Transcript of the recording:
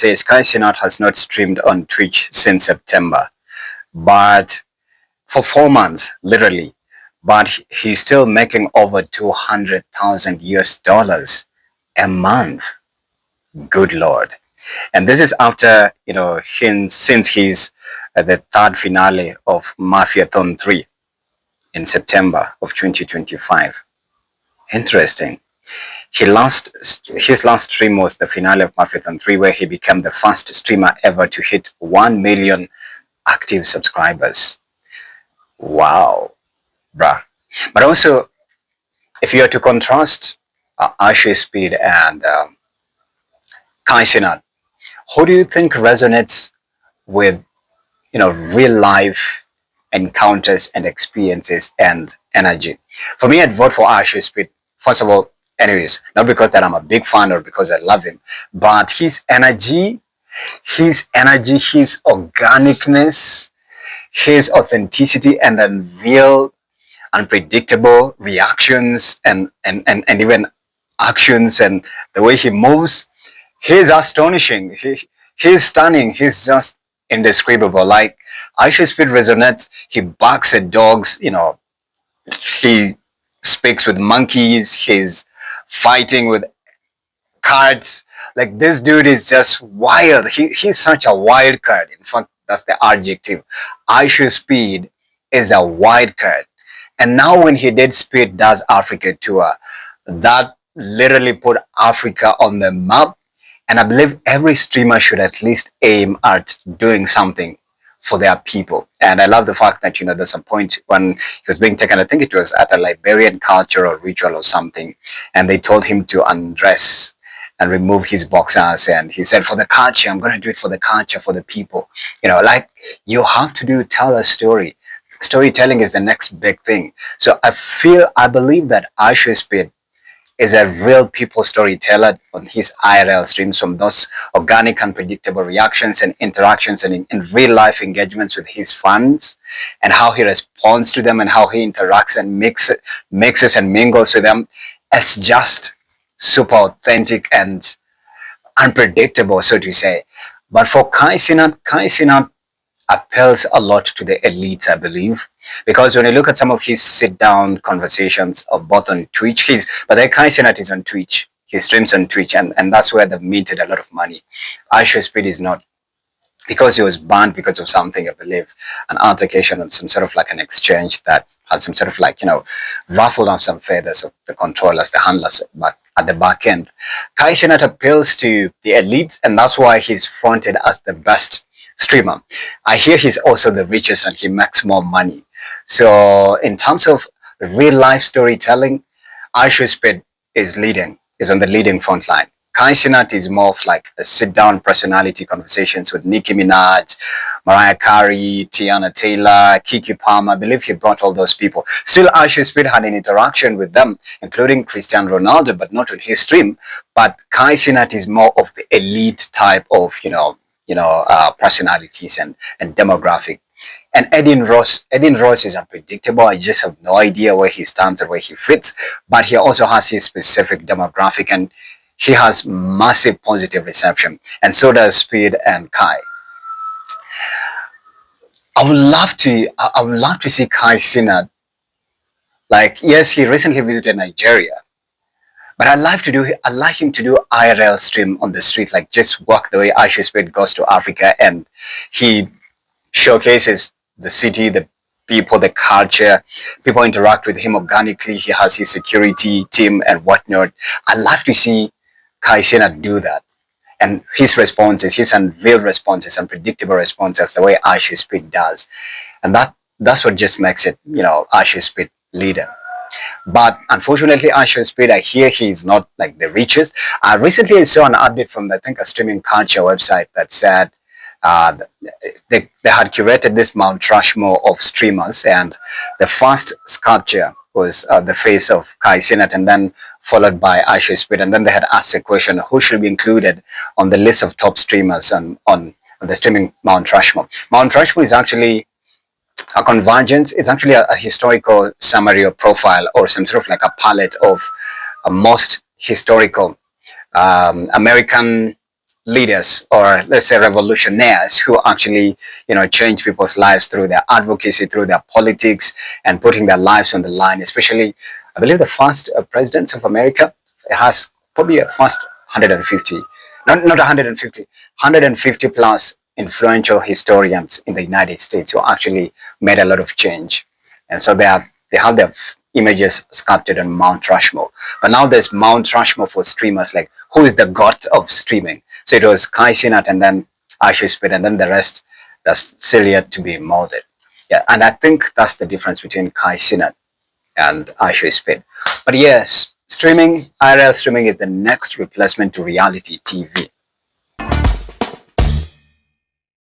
says Kaicenat has not streamed on Twitch since September, but for 4 months, literally. But he's still making over 200,000 US dollars a month. Good Lord. And this is after, since he's at the third finale of Mafiathon 3 in September of 2025. Interesting. His last stream was the finale of Mafiathon 3, where he became the first streamer ever to hit 1 million active subscribers. Wow, bruh. But also, if you are to contrast ISHOWSPEED and Kaicenat, who do you think resonates with, real life encounters and experiences and energy? For me, I'd vote for ISHOWSPEED. First of all, anyways, not because that I'm a big fan or because I love him, but his energy, his organicness, his authenticity, and then real unpredictable reactions and even actions, and the way he moves, he's astonishing. He's stunning. He's just indescribable. Like, ISHOWSPEED resonates. He barks at dogs, he speaks with monkeys, he's fighting with cards. Like, this dude is just wild. He's such a wild card. In fact, that's the adjective. ISHOWSPEED is a wild card. And now when he did Speed Does Africa tour, that literally put Africa on the map. And I believe every streamer should at least aim at doing something for their people. And I love the fact that, there's a point when he was being taken, I think it was at a Liberian cultural ritual or something, and they told him to undress and remove his boxers, and he said, for the culture, I'm going to do it for the culture, for the people. Like, you have to tell a story. Storytelling is the next big thing. So I believe that ISHOWSPEED is a real people storyteller on his IRL streams, from those organic and predictable reactions and interactions and in real life engagements with his fans, and how he responds to them and how he interacts and mixes and mingles with them. It's just super authentic and unpredictable, so to say. But for Kaicenat appeals a lot to the elites, I believe, because when you look at some of his sit-down conversations, both on Twitch, but then Kaicenat is on Twitch, he streams on Twitch, and that's where they've minted a lot of money. ISHOWSPEED is not, because he was banned because of something, I believe, an altercation and some sort of like an exchange that had some sort of like, ruffled up some feathers of the controllers, the handlers, but at the back end. Kaicenat appeals to the elites, and that's why he's fronted as the best streamer. I hear he's also the richest and he makes more money. So in terms of real life storytelling, ISHOWSPEED is on the leading front line. Kaicenat is more of like a sit-down personality conversations with Nicki Minaj, Mariah Carey, Tiana Taylor, Kiki Palmer. I believe he brought all those people. Still, ISHOWSPEED had an interaction with them, including Cristiano Ronaldo, but not on his stream. But Kaicenat is more of the elite type of, personalities and demographic. And Edin Ross is unpredictable. I just have no idea where he stands or where he fits, but he also has his specific demographic, and he has massive positive reception, and so does Speed and Kai. I would love to see Kaicenat. Like, yes, he recently visited Nigeria, but I'd like him to do IRL stream on the street, like just walk the way ISHOWSPEED goes to Africa, and he showcases the city, the people, the culture. People interact with him organically. He has his security team and whatnot. I'd love to see Kaicenat do that. And his responses, his unveiled responses, unpredictable responses, the way ISHOWSPEED does. And that's what just makes it, ISHOWSPEED leader. But unfortunately, ISHOWSPEED, I hear he's not like the richest. Recently, I saw an update from, I think, a streaming culture website that said they had curated this Mount Rushmore of streamers, and the first sculpture was the face of Kaicenat, and then followed by ISHOWSPEED, and then they had asked a question, who should be included on the list of top streamers on the streaming Mount Rushmore. Mount Rushmore is actually a convergence. It's actually a historical summary or profile, or some sort of like a palette of most historical American leaders, or let's say revolutionaires, who actually, change people's lives through their advocacy, through their politics, and putting their lives on the line. Especially, I believe the first president of America has probably a first 150, not 150, 150 plus influential historians in the United States who actually made a lot of change. And so they have their images sculpted on Mount Rushmore. But now there's Mount Rushmore for streamers, like who is the god of streaming. So it was Kaicenat, and then ISHOWSPEED, and then the rest that's still yet to be molded. Yeah, and I think that's the difference between Kaicenat and ISHOWSPEED. But yes, IRL streaming is the next replacement to reality TV.